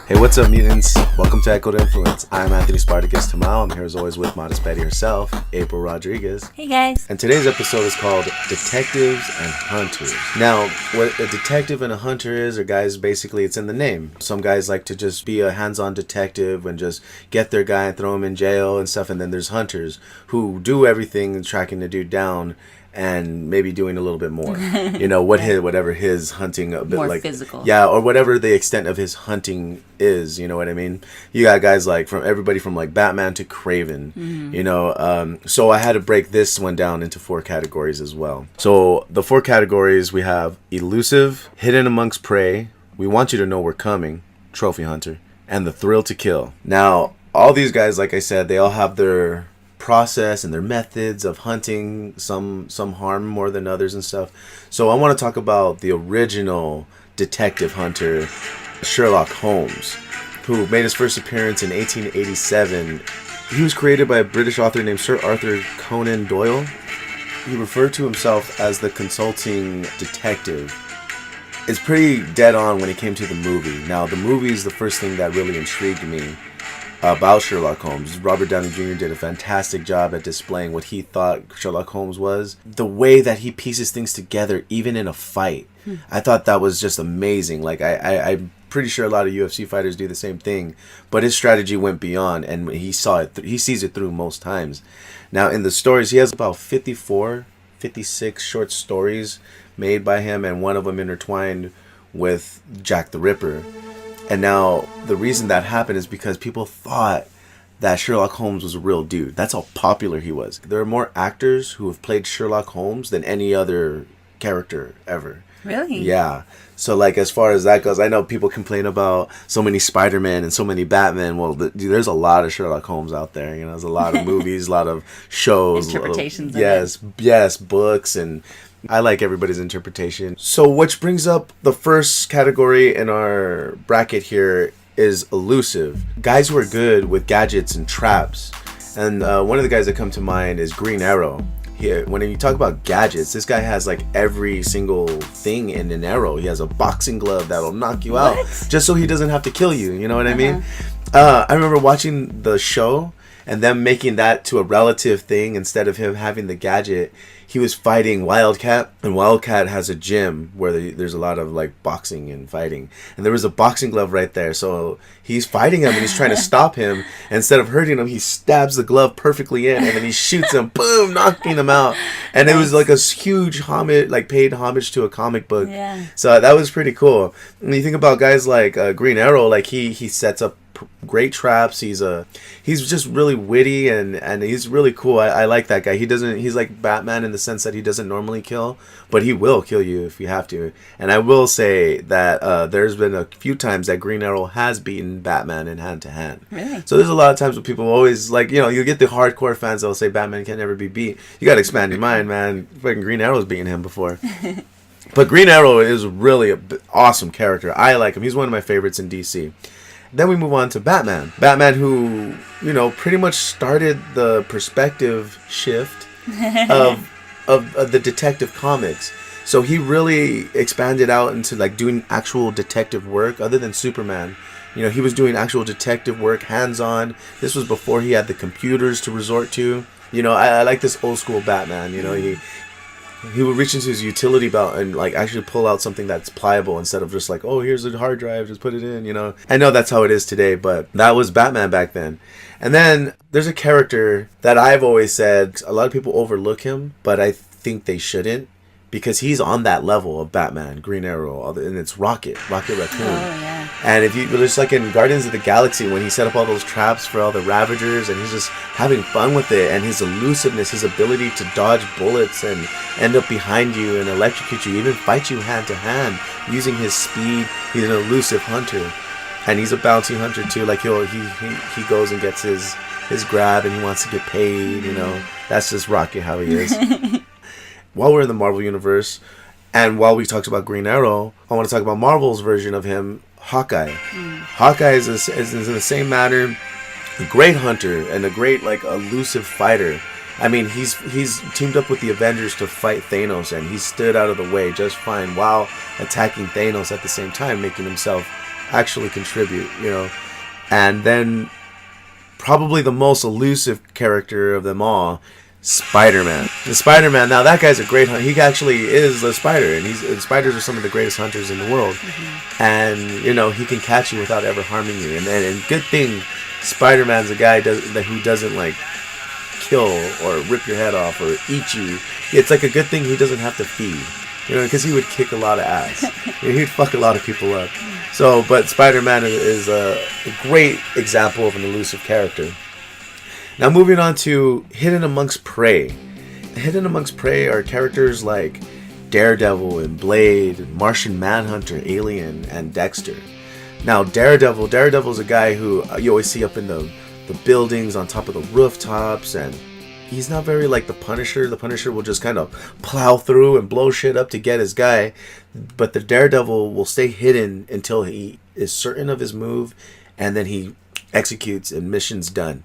Hey, what's up, mutants? Welcome to Echo to Influence. I'm Anthony Spartacus Tamao. I'm here as always with Modest Betty herself, April Rodriguez. Hey, guys. And today's episode is called Detectives and Hunters. Now, what a detective and a hunter is, or guys, basically it's in the name. Some guys like to just be a hands-on detective and just get their guy and throw him in jail and stuff. And then there's hunters who do everything and tracking the dude down and maybe doing a little bit more, whatever his hunting a bit more like physical, or whatever the extent of his hunting is, you know what I mean? You got guys like from everybody from like Batman to Craven, so I had to break this one down into 4 categories as well. So the 4 categories we have: elusive, hidden amongst prey, we want you to know we're coming, trophy hunter, and the thrill to kill. Now, all these guys, like I said, they all have their process and their methods of hunting. Some harm more than others and stuff. So I want to talk about the original detective hunter, Sherlock Holmes, who made his first appearance in 1887. He was created by a British author named Sir Arthur Conan Doyle. He referred to himself as the consulting detective. It's pretty dead on when it came to the movie. Now, the movie is the first thing that really intrigued me about Sherlock Holmes. Robert Downey Jr. did a fantastic job at displaying what he thought Sherlock Holmes was. The way that he pieces things together, even in a fight, I thought that was just amazing. Like, I'm pretty sure a lot of UFC fighters do the same thing, but his strategy went beyond, and he saw it. He sees it through most times. Now, in the stories, he has about 56 short stories made by him, and one of them intertwined with Jack the Ripper. And now, the reason that happened is because people thought that Sherlock Holmes was a real dude. That's how popular he was. There are more actors who have played Sherlock Holmes than any other character ever. Really? Yeah. So, like, as far as that goes, I know people complain about so many Spider-Man and so many Batman. Well, there's a lot of Sherlock Holmes out there. You know, there's a lot of movies, a lot of shows. Interpretations of it. Yes, books, and I like everybody's interpretation. So, which brings up the first category in our bracket here is elusive. Guys who are good with gadgets and traps. And one of the guys that come to mind is Green Arrow. When you talk about gadgets, this guy has like every single thing in an arrow. He has a boxing glove that'll knock you out just so he doesn't have to kill you. You know what I mean? I remember watching the show and them making that to a relative thing instead of him having the gadget. He was fighting Wildcat, and Wildcat has a gym where there's a lot of like boxing and fighting, and there was a boxing glove right there. So he's fighting him and he's trying to stop him. Instead of hurting him, he stabs the glove perfectly in, and then he shoots him, boom, knocking him out. And it was like a huge homage, like paid homage to a comic book. Yeah. So that was pretty cool. When you think about guys like Green Arrow, like he sets up great traps. He's just really witty and he's really cool. I like that guy. He's like Batman in the sense that he doesn't normally kill, but he will kill you if you have to. And I will say that there's been a few times that Green Arrow has beaten Batman in hand to hand. Really? So there's a lot of times when people always like, you get the hardcore fans that'll say Batman can never be beat. You got to expand your mind, man. Fucking Green Arrow's beaten him before. But Green Arrow is really an awesome character. I like him. He's one of my favorites in DC. Then we move on to Batman. Batman who, pretty much started the perspective shift of the detective comics. So he really expanded out into like doing actual detective work other than Superman. He was doing actual detective work, hands-on. This was before he had the computers to resort to. I like this old school Batman. He would reach into his utility belt and like actually pull out something that's pliable instead of just like, oh, here's a hard drive, just put it in, I know that's how it is today, but that was Batman back then. And then there's a character that I've always said a lot of people overlook him, but I think they shouldn't, because he's on that level of Batman, Green Arrow, and it's Rocket Raccoon. Oh, yeah. And if you just like in Guardians of the Galaxy when he set up all those traps for all the Ravagers, and he's just having fun with it, and his elusiveness, his ability to dodge bullets and end up behind you and electrocute you, even fight you hand to hand using his speed. He's an elusive hunter, and he's a bounty hunter too. Like he goes and gets his grab, and he wants to get paid. That's just Rocket how he is. While we're in the Marvel universe, and while we talked about Green Arrow, I want to talk about Marvel's version of him, Hawkeye. Hawkeye is in the same manner, a great hunter and a great like elusive fighter. I mean, he's teamed up with the Avengers to fight Thanos, and he stood out of the way just fine while attacking Thanos at the same time, making himself actually contribute, you know. And then probably the most elusive character of them all, Spider-Man. The Spider-Man, now that guy's a great hunter. He actually is a spider, and spiders are some of the greatest hunters in the world. And, you know, he can catch you without ever harming you. And good thing Spider-Man's a guy who doesn't, like, kill or rip your head off or eat you. It's like a good thing he doesn't have to feed, you know, because he would kick a lot of ass. You know, he'd fuck a lot of people up. So, but Spider-Man is a great example of an elusive character. Now moving on to Hidden Amongst Prey. Hidden Amongst Prey are characters like Daredevil and Blade, Martian Manhunter, Alien, and Dexter. Now Daredevil's a guy who you always see up in the buildings on top of the rooftops, and he's not very like the Punisher. The Punisher will just kind of plow through and blow shit up to get his guy, but the Daredevil will stay hidden until he is certain of his move, and then he executes and mission's done.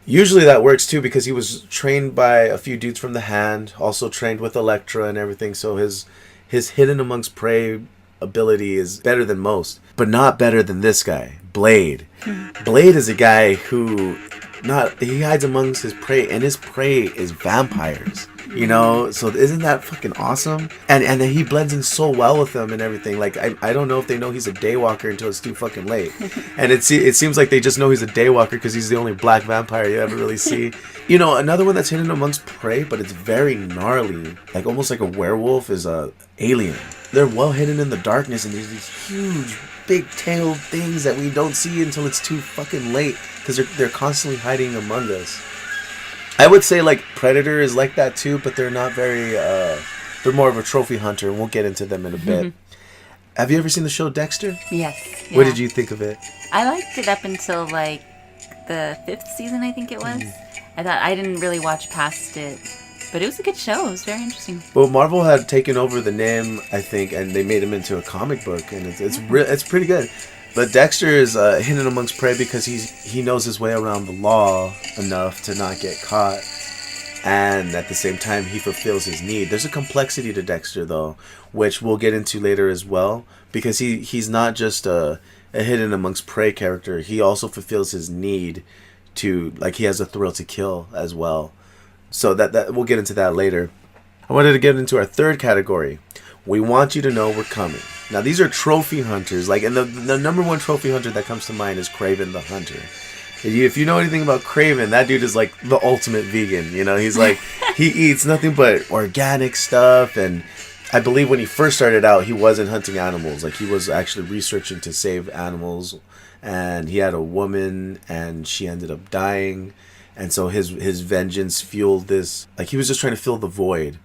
Usually that works too because he was trained by a few dudes from the Hand, also trained with Elektra and everything, so his Hidden Amongst Prey ability is better than most, but not better than this guy, Blade. Blade is a guy who he hides amongst his prey, and his prey is vampires. You know, so isn't that fucking awesome? And then he blends in so well with them and everything. Like I don't know if they know he's a daywalker until it's too fucking late. And it seems like they just know he's a daywalker because he's the only black vampire you ever really see. You know, another one that's hidden amongst prey, but it's very gnarly, like almost like a werewolf, is a Alien. They're well hidden in the darkness, and there's these huge, big-tailed things that we don't see until it's too fucking late because they're constantly hiding among us. I would say like Predator is like that too, but they're not very. They're more of a trophy hunter. We'll get into them in a bit. Have you ever seen the show Dexter? Yes. Yeah. What did you think of it? I liked it up until like the 5th season, I think it was. I thought I didn't really watch past it, but it was a good show. It was very interesting. Well, Marvel had taken over the name, I think, and they made him into a comic book, and it's pretty good. But Dexter is hidden amongst prey because he knows his way around the law enough to not get caught, and at the same time he fulfills his need. There's a complexity to Dexter though, which we'll get into later as well, because he's not just a hidden amongst prey character. He also fulfills his need to, like, he has a thrill to kill as well. So that we'll get into that later. I wanted to get into our third category. We want you to know we're coming. Now, these are trophy hunters. Like, and the number one trophy hunter that comes to mind is Kraven the Hunter. If you know anything about Kraven, that dude is like the ultimate vegan. You know, he's like, he eats nothing but organic stuff. And I believe when he first started out, he wasn't hunting animals. Like, he was actually researching to save animals. And he had a woman, and she ended up dying. And so his vengeance fueled this. Like, he was just trying to fill the void,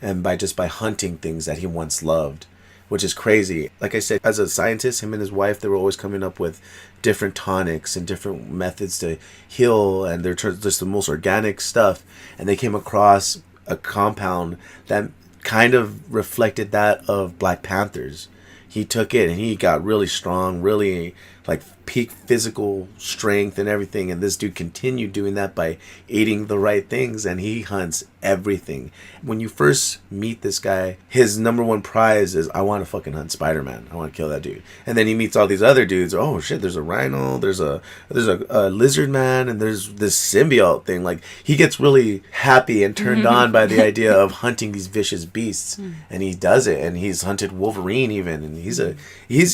and by hunting things that he once loved, which is crazy. Like I said, as a scientist, him and his wife, they were always coming up with different tonics and different methods to heal, and they're just the most organic stuff. And they came across a compound that kind of reflected that of Black Panthers. He took it and he got really strong, really like peak physical strength and everything. And this dude continued doing that by eating the right things, and he hunts everything. When you first meet this guy, his number one prize is, I want to fucking hunt Spider-Man. I want to kill that dude. And then he meets all these other dudes. Oh shit, there's a rhino, there's a lizard man, and there's this symbiote thing. Like, he gets really happy and turned on by the idea of hunting these vicious beasts. And he does it, and he's hunted Wolverine even, and he's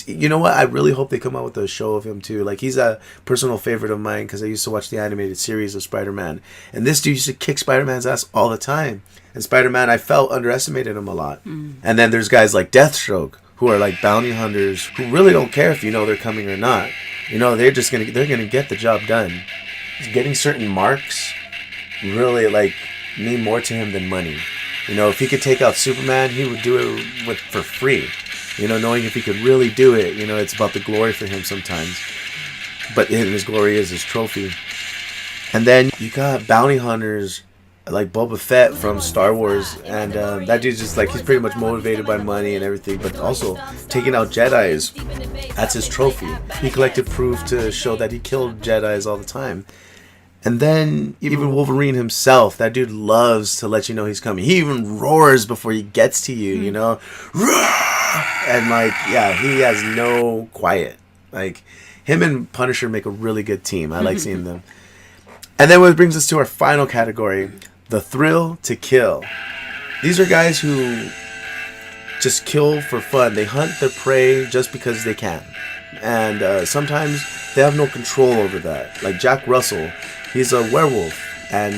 you know what, I really hope they come out with a show of him too. Like, he's a personal favorite of mine because I used to watch the animated series of Spider-Man, and this dude used to kick Spider-Man's ass all the time. And Spider-Man, I felt, underestimated him a lot. And then there's guys like Deathstroke, who are like bounty hunters who really don't care if you know they're coming or not. You know, they're gonna get the job done. Getting certain marks really like mean more to him than money. You know, if he could take out Superman, he would do it for free. You know, knowing if he could really do it, you know, it's about the glory for him sometimes. But his glory is his trophy. And then you got bounty hunters like Boba Fett from Star Wars, and that dude's just like, he's pretty much motivated by money and everything, but also taking out Jedis, that's his trophy. He collected proof to show that he killed Jedis all the time. And then even Wolverine himself, that dude loves to let you know he's coming. He even roars before he gets to you, you know? And like, yeah, he has no quiet. Like, him and Punisher make a really good team. I like seeing them. And then what brings us to our final category, the thrill to kill. These are guys who just kill for fun. They hunt their prey just because they can. And sometimes they have no control over that. Like Jack Russell, he's a werewolf. And,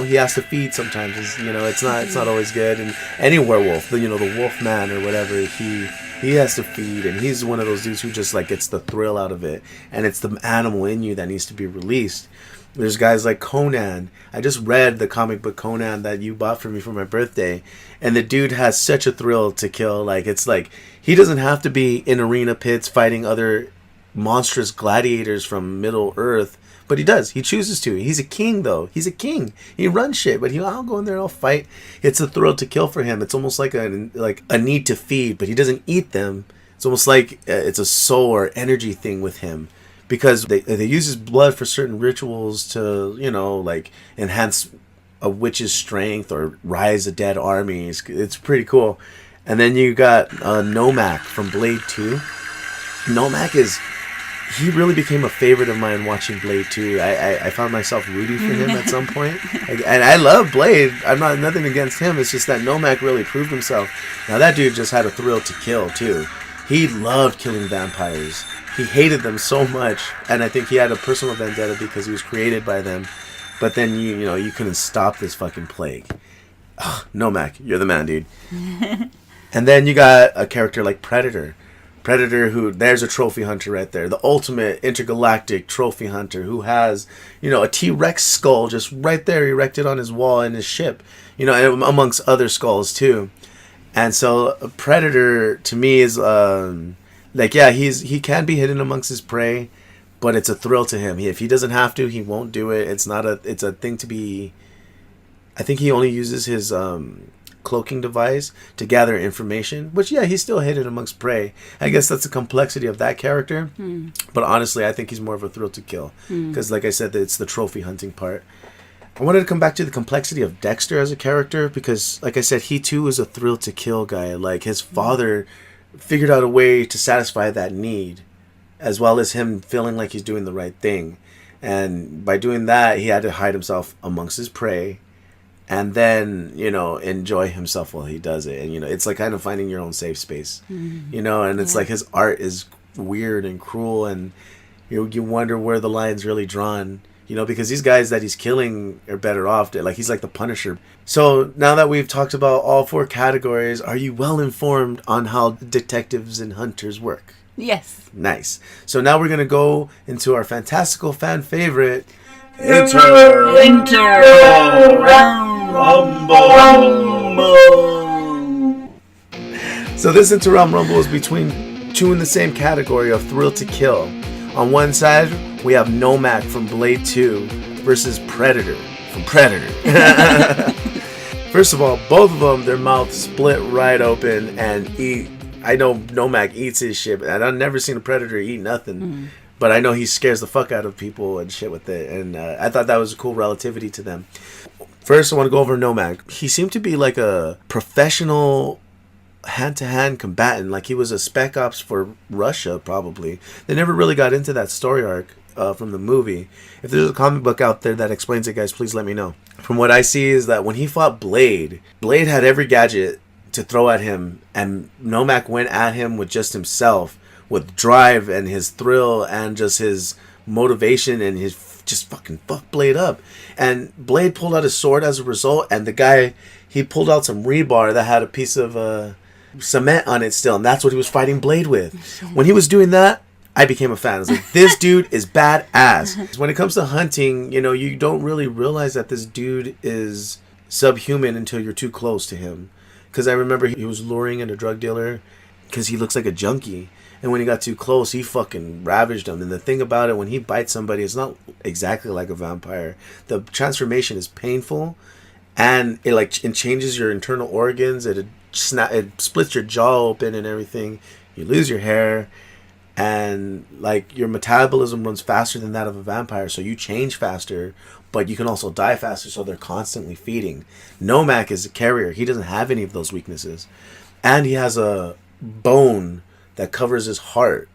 he has to feed sometimes. It's not always good. And any werewolf, the wolf man or whatever, he has to feed. And he's one of those dudes who just, like, gets the thrill out of it. And it's the animal in you that needs to be released. There's guys like Conan. I just read the comic book Conan that you bought for me for my birthday. And the dude has such a thrill to kill. Like, it's like, he doesn't have to be in arena pits fighting other monstrous gladiators from Middle Earth. But he does. He chooses to. He's a king, though. He's a king. He runs shit, but I'll go in there and I'll fight. It's a thrill to kill for him. It's almost like a need to feed, but he doesn't eat them. It's almost like it's a soul or energy thing with him. Because they use his blood for certain rituals to, like enhance a witch's strength or rise a dead army. It's pretty cool. And then you got Nomak from Blade 2. Nomak he really became a favorite of mine watching Blade 2. I found myself rooting for him at some point. And I love Blade. I'm not nothing against him. It's just that Nomak really proved himself. Now that dude just had a thrill to kill too. He loved killing vampires. He hated them so much, and I think he had a personal vendetta because he was created by them. But then you couldn't stop this fucking plague. Nomak, you're the man, dude. And then you got a character like Predator. Predator, who there's a trophy hunter right there, the ultimate intergalactic trophy hunter who has a T-Rex skull just right there erected on his wall in his ship, and amongst other skulls too. And so Predator to me is he can be hidden amongst his prey, but it's a thrill to him. If he doesn't have to, he won't do it. It's a thing to be. I think he only uses his cloaking device to gather information, which he's still hidden amongst prey. I guess that's the complexity of that character. But honestly, I think he's more of a thrill to kill because, like I said, it's the trophy hunting part. I wanted to come back to the complexity of Dexter as a character because, like I said, he too is a thrill to kill guy. Like his father figured out a way to satisfy that need, as well as him feeling like he's doing the right thing. And by doing that, he had to hide himself amongst his prey and then, enjoy himself while he does it. And, it's like kind of finding your own safe space, and it's like his art is weird and cruel and you wonder where the line's really drawn, because these guys that he's killing are better off. Like, he's like the Punisher. So now that we've talked about all 4 categories, are you well informed on how detectives and hunters work? Yes. Nice. So now we're going to go into our fantastical fan favorite, Rumble. So this Inter-Realm Rumble is between 2 in the same category of thrill to kill. On one side, we have Nomak from Blade 2 versus Predator from Predator. First of all, both of them, their mouths split right open and eat. I know Nomak eats his shit, and I've never seen a Predator eat nothing. But I know he scares the fuck out of people and shit with it. And I thought that was a cool relativity to them. First, I want to go over Nomak. He seemed to be like a professional hand-to-hand combatant. Like he was a spec ops for Russia, probably. They never really got into that story arc from the movie. If there's a comic book out there that explains it, guys, please let me know. From what I see is that when he fought Blade had every gadget to throw at him. And Nomak went at him with just himself, with drive and his thrill and just his motivation and his just fucking fuck Blade up. And Blade pulled out his sword as a result, and the guy, he pulled out some rebar that had a piece of cement on it still, and that's what he was fighting Blade with. When he was doing that, I became a fan. I was like, this dude is badass. When it comes to hunting, you don't really realize that this dude is subhuman until you're too close to him. Because I remember he was luring in a drug dealer because he looks like a junkie. And when he got too close, he fucking ravaged him. And the thing about it, when he bites somebody, it's not exactly like a vampire. The transformation is painful, and it changes your internal organs. It splits your jaw open and everything. You lose your hair, and your metabolism runs faster than that of a vampire, so you change faster. But you can also die faster, so they're constantly feeding. Nomak is a carrier. He doesn't have any of those weaknesses, and he has a bone that covers his heart.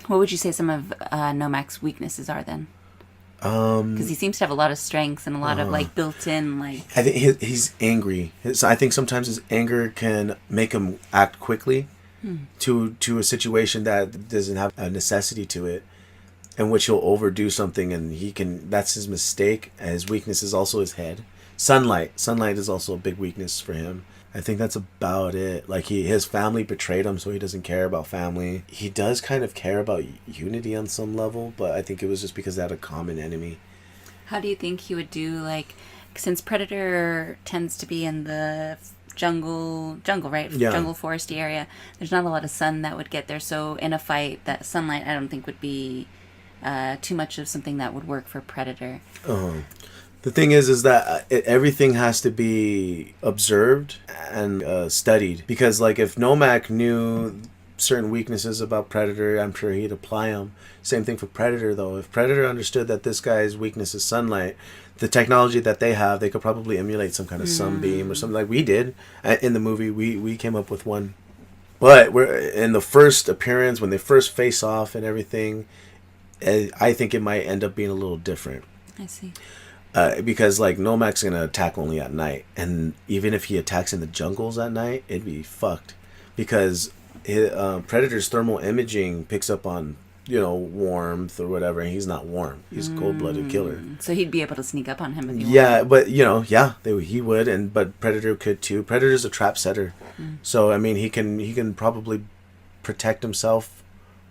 What would you say some of Nomak's weaknesses are then? Because he seems to have a lot of strengths and a lot of like built-in like. I think he's angry. I think sometimes his anger can make him act quickly to a situation that doesn't have a necessity to it, in which he'll overdo something, and that's his mistake. And his weakness is also his head. Sunlight is also a big weakness for him. I think that's about it. Like his family betrayed him, so he doesn't care about family. He does kind of care about unity on some level, but I think it was just because they had a common enemy. How do you think he would do, like, since Predator tends to be in the jungle, right? Yeah. Jungle foresty area. There's not a lot of sun that would get there, so in a fight, that sunlight I don't think would be too much of something that would work for Predator. The thing is that everything has to be observed and studied. Because, like, if Nomak knew certain weaknesses about Predator, I'm sure he'd apply them. Same thing for Predator, though. If Predator understood that this guy's weakness is sunlight, the technology that they have, they could probably emulate some kind of sunbeam or something like we did in the movie. We came up with one. But we're in the first appearance, when they first face off and everything, I think it might end up being a little different. I see. Because, like, Nomak's going to attack only at night. And even if he attacks in the jungles at night, it'd be fucked. Because Predator's thermal imaging picks up on, warmth or whatever, and he's not warm. He's a cold-blooded killer. So he'd be able to sneak up on him if he wanted. But, he would, but Predator could too. Predator's a trap setter. So, I mean, he can probably protect himself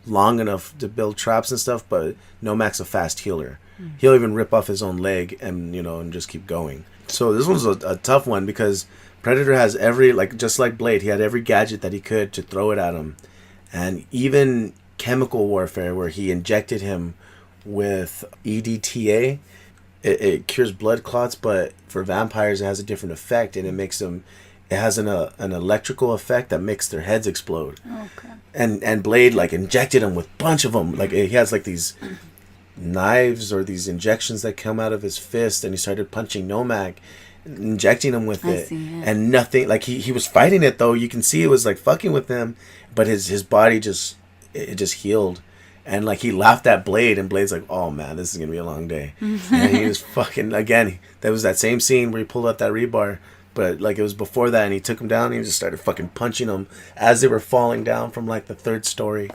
long enough to build traps and stuff, but Nomak's a fast healer. He'll even rip off his own leg and just keep going. So this one's a tough one because Predator has just like Blade, he had every gadget that he could to throw it at him. And even chemical warfare, where he injected him with EDTA, it cures blood clots, but for vampires it has a different effect, and it has an electrical effect that makes their heads explode. Okay. And Blade, like, injected him with a bunch of them. Like, he has, like, these knives or these injections that come out of his fist, and he started punching Nomak, injecting him with it. And nothing, like, he was fighting it, though. You can see it was, like, fucking with him, but his body just healed. And, like, he laughed at Blade, and Blade's like, oh, man, this is going to be a long day. And he was fucking, again, that was that same scene where he pulled out that rebar. But, like, it was before that, and he took him down, and he just started fucking punching them as they were falling down from, like, the third story.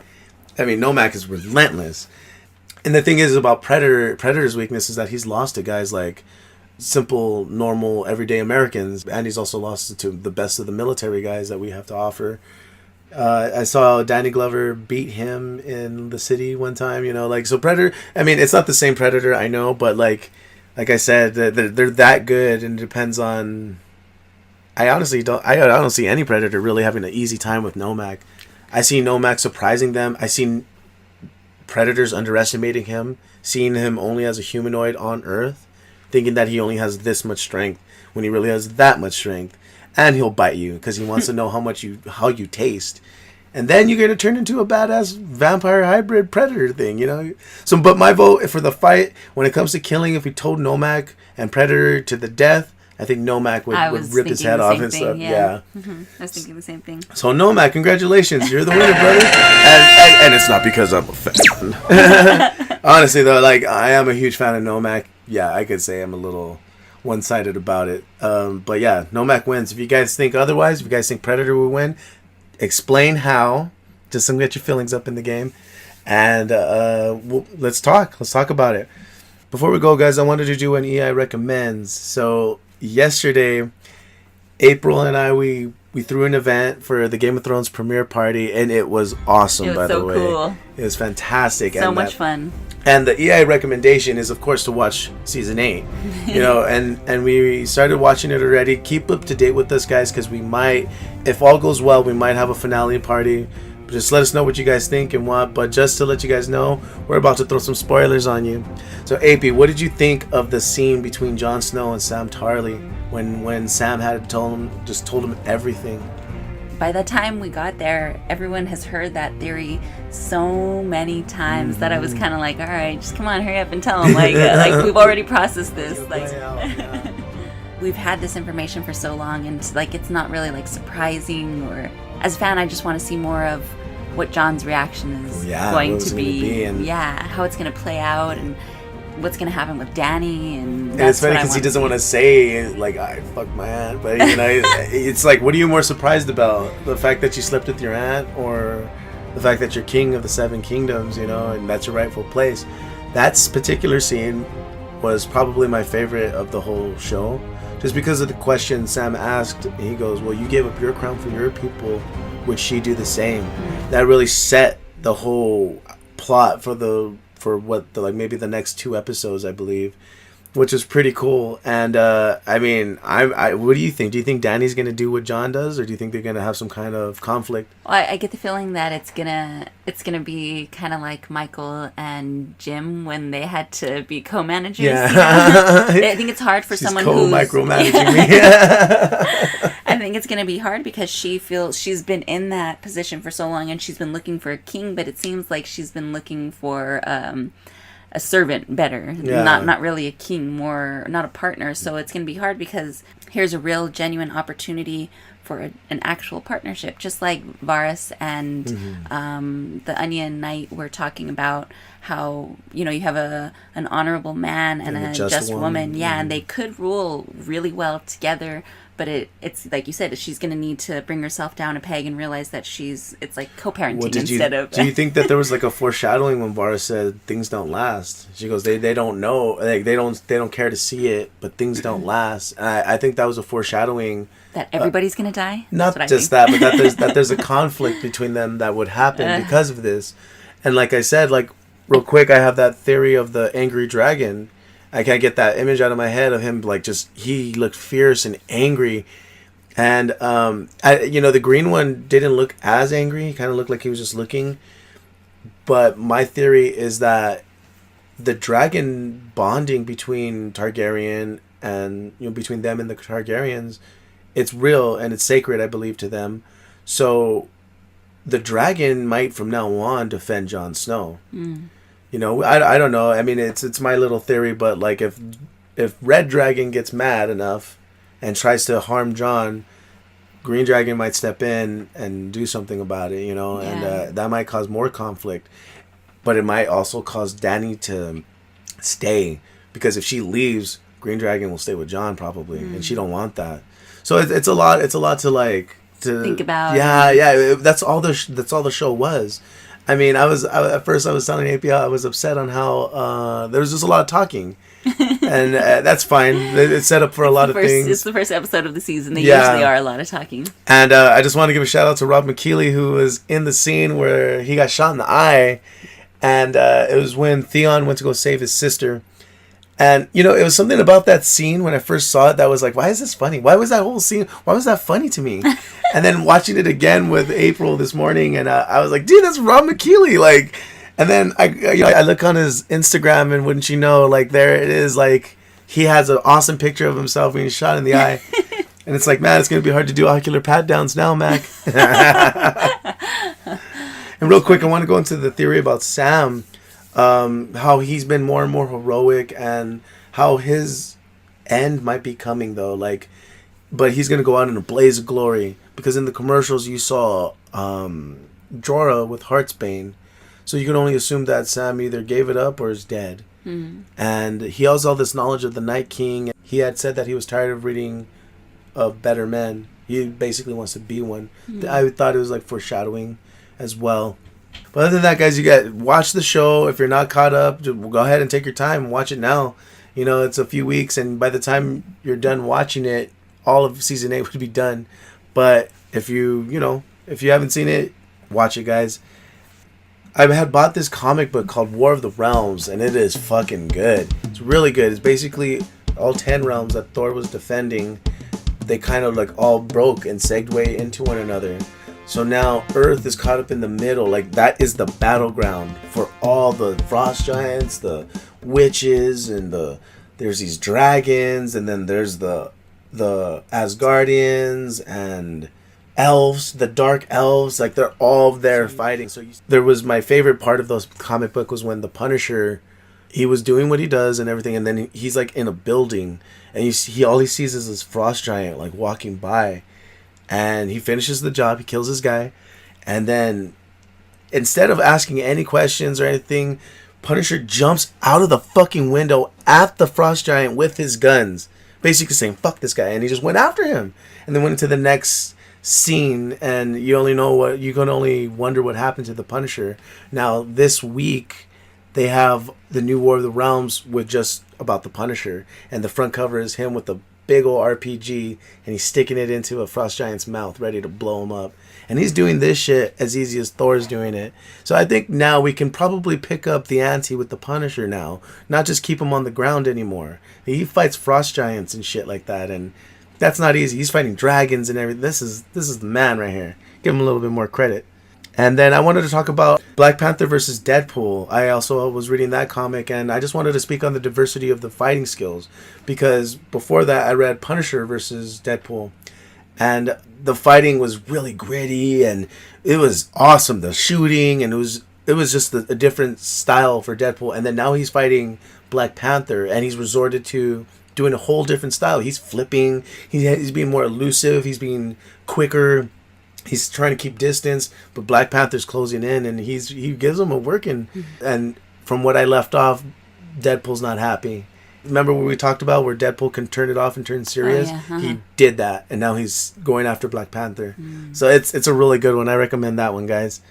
I mean, Nomak is relentless. And the thing is about Predator's weakness is that he's lost to guys like simple, normal, everyday Americans. And he's also lost to the best of the military guys that we have to offer. I saw Danny Glover beat him in the city one time, so Predator, I mean, it's not the same Predator, I know, but, like I said, they're that good, and it depends on... I don't see any Predator really having an easy time with Nomak. I see Nomak surprising them. I see Predators underestimating him, seeing him only as a humanoid on Earth, thinking that he only has this much strength when he really has that much strength. And he'll bite you because he wants to know how you taste. And then you're going to turn into a badass vampire hybrid Predator thing, So, but my vote for the fight, when it comes to killing, if we told Nomak and Predator to the death, I think Nomak would rip his head off and stuff. Yeah. Mm-hmm. I was thinking the same thing. So Nomak, congratulations, you're the winner, brother. And it's not because I'm a fan. Honestly, though, like, I am a huge fan of Nomak. Yeah, I could say I'm a little one-sided about it. But yeah, Nomak wins. If you guys think otherwise, if you guys think Predator will win, explain how. Just to get your feelings up in the game, and let's talk. Let's talk about it. Before we go, guys, I wanted to do an EI recommends. So yesterday, April and I, we threw an event for the Game of Thrones premiere party, and it was awesome, by the way. Cool. It was fantastic. So much fun. And the EI recommendation is, of course, to watch season 8. And we started watching it already. Keep up to date with us, guys, because we might, if all goes well, we might have a finale party. Just let us know what you guys think and what. But just to let you guys know, we're about to throw some spoilers on you. So, AP, what did you think of the scene between Jon Snow and Sam Tarly when Sam had told him everything? By the time we got there, everyone has heard that theory so many times that I was kind of like, all right, just come on, hurry up and tell them. Like we've already processed this. We've had this information for so long, and like it's not really like surprising. Or as a fan, I just want to see more of what John's reaction is going to be, and how it's going to play out, and what's going to happen with Danny. And it's funny because he doesn't want to say, like, I fucked my aunt, but you know, it's like, what are you more surprised about? The fact that you slept with your aunt, or the fact that you're king of the 7 kingdoms, you know, and that's your rightful place? That particular scene was probably my favorite of the whole show, just because of the question Sam asked. He goes, well, you gave up your crown for your people, would she do the same? That really set the whole plot for maybe the next 2 episodes, I believe, which is pretty cool. And I mean, I what do you think? Do you think Danny's gonna do what John does, or do you think they're gonna have some kind of conflict? Well, I get the feeling that it's gonna be kind of like Michael and Jim when they had to be co-managers. Yeah. I think it's hard for someone who's micromanaging me. I think it's gonna be hard because she feels she's been in that position for so long, and she's been looking for a king, but it seems like she's been looking for a servant better, not really a king, more not a partner. So it's going to be hard because here's a real genuine opportunity for an actual partnership, just like Varys and the Onion Knight were talking about, how, you know, you have an honorable man and a just woman, and they could rule really well together. But it's like you said, she's going to need to bring herself down a peg and realize that it's like co-parenting instead of... Do you think that there was like a foreshadowing when Varys said things don't last? She goes, they don't know, like they don't care to see it, but things don't last. And I think that was a foreshadowing that everybody's going to die. Not just that, but that there's a conflict between them that would happen because of this. And like I said, like real quick, I have that theory of the angry dragon. I can't get that image out of my head of him, like, just, he looked fierce and angry. And, the green one didn't look as angry. He kind of looked like he was just looking. But my theory is that the dragon bonding between Targaryen and, between them and the Targaryens, it's real and it's sacred, I believe, to them. So the dragon might, from now on, defend Jon Snow. You know, I don't know. I mean, it's my little theory, but like if Red Dragon gets mad enough and tries to harm Jon, Green Dragon might step in and do something about it, you know, and that might cause more conflict. But it might also cause Dany to stay, because if she leaves, Green Dragon will stay with Jon probably, and she don't want that. So it's a lot to like to think about. Yeah. That's all the show was. I mean, at first I was telling AP I was upset on how there was just a lot of talking, and that's fine. It's set up for a lot of things. It's the first episode of the season. They usually are a lot of talking. And I just want to give a shout out to Rob McKeely, who was in the scene where he got shot in the eye, and it was when Theon went to go save his sister. And, you know, it was something about that scene when I first saw it that was like, why is this funny? Why was that whole scene, why was that funny to me? And then watching it again with April this morning, and I was like, dude, that's Rob McKeely. Like, and then I look on his Instagram, and wouldn't you know, like, there it is, like, he has an awesome picture of himself when he's shot in the eye. And it's like, man, it's going to be hard to do ocular pat downs now, Mac. And real quick, I want to go into the theory about Sam. How he's been more and more heroic, and how his end might be coming, though, like, but he's gonna go out in a blaze of glory, because in the commercials you saw Jorah with Heartsbane, so you can only assume that Sam either gave it up or is dead. And he has all this knowledge of the Night King. He had said that he was tired of reading of better men. He basically wants to be one. I thought it was like foreshadowing as well. But other than that, guys, watch the show. If you're not caught up, just go ahead and take your time and watch it now. You know, it's a few weeks, and by the time you're done watching it, all of season 8 would be done. But if you haven't seen it, watch it, guys. I had bought this comic book called War of the Realms, and it is fucking good. It's really good. It's basically all 10 realms that Thor was defending. They kind of like all broke and segued into one another. So now Earth is caught up in the middle. Like, that is the battleground for all the frost giants, the witches, and there's these dragons, and then there's the Asgardians and elves, the dark elves. Like, they're all there fighting. So there was my favorite part of those comic book was when the Punisher, he was doing what he does and everything, and then he's like in a building, and all he sees is this frost giant like walking by. And he finishes the job. He kills this guy. And then instead of asking any questions or anything, Punisher jumps out of the fucking window at the Frost Giant with his guns, basically saying, fuck this guy. And he just went after him. And then went into the next scene, and you can only wonder what happened to the Punisher. Now, this week, they have the new War of the Realms with just about the Punisher. And the front cover is him with a big old RPG, and he's sticking it into a Frost Giant's mouth, ready to blow him up. And he's doing this shit as easy as Thor's doing it. So I think now we can probably pick up the ante with the Punisher now. Not just keep him on the ground anymore. He fights Frost Giants and shit like that, and that's not easy. He's fighting dragons and everything. This is the man right here. Give him a little bit more credit. And then I wanted to talk about Black Panther versus Deadpool. I also was reading that comic, and I just wanted to speak on the diversity of the fighting skills. Because before that, I read Punisher versus Deadpool. And the fighting was really gritty, and it was awesome. The shooting, and it was just a different style for Deadpool. And then now he's fighting Black Panther, and he's resorted to doing a whole different style. He's flipping. He's being more elusive. He's being quicker. He's trying to keep distance, but Black Panther's closing in, and he gives him a working. And from what I left off, Deadpool's not happy. Remember what we talked about where Deadpool can turn it off and turn serious? Oh, yeah. Uh-huh. He did that, and now he's going after Black Panther. So it's a really good one. I recommend that one, guys.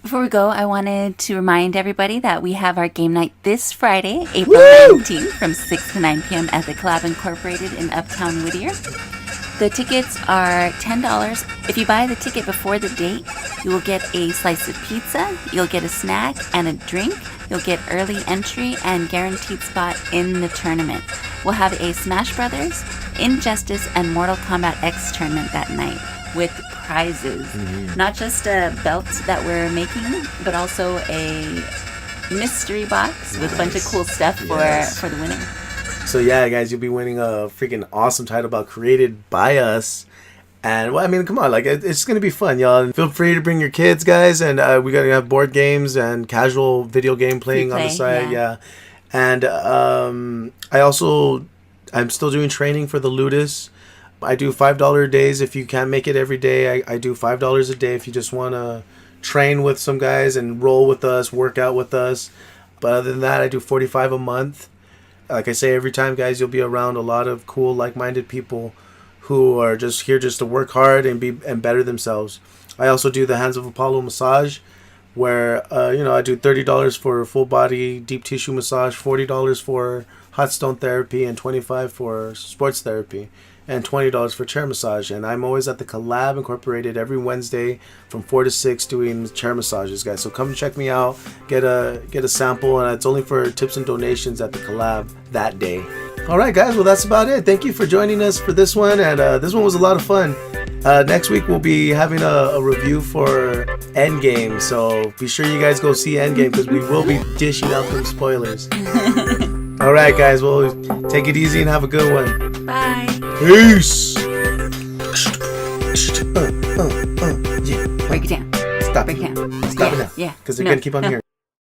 Before we go, I wanted to remind everybody that we have our game night this Friday, April 19th, from 6 to 9 p.m. at the Collab Incorporated in Uptown Whittier. The tickets are $10. If you buy the ticket before the date, you will get a slice of pizza, you'll get a snack and a drink, you'll get early entry and guaranteed spot in the tournament. We'll have a Smash Brothers, Injustice, and Mortal Kombat X tournament that night with prizes. Not just a belt that we're making, but also a mystery box with a bunch of cool stuff for the winner. So yeah, guys, you'll be winning a freaking awesome title belt created by us. And well, I mean, come on, like it's gonna be fun, y'all. And feel free to bring your kids, guys. And we gotta have board games and casual video game playing on the side, yeah. And I'm still doing training for the Ludus. I do $5 days if you can't make it every day. I do $5 a day if you just want to train with some guys and roll with us, work out with us. But other than that, I do $45 a month. Like I say every time, guys, you'll be around a lot of cool, like-minded people who are just here just to work hard and better themselves. I also do the Hands of Apollo massage, where I do $30 for full body deep tissue massage, $40 for hot stone therapy, and $25 for sports therapy, and $20 for chair massage. And I'm always at the Collab Incorporated every Wednesday from 4 to 6 doing chair massages, guys. So come check me out, get a sample, and it's only for tips and donations at the Collab that day. All right, guys. Well, that's about it. Thank you for joining us for this one, and this one was a lot of fun. Next week we'll be having a review for Endgame, so be sure you guys go see Endgame because we will be dishing out some spoilers. All right, guys. Well, take it easy and have a good one. Bye. Peace. Yeah. Break it down. Stop. Break it down. Stop it now. Yeah. Because they're going to keep on hearing.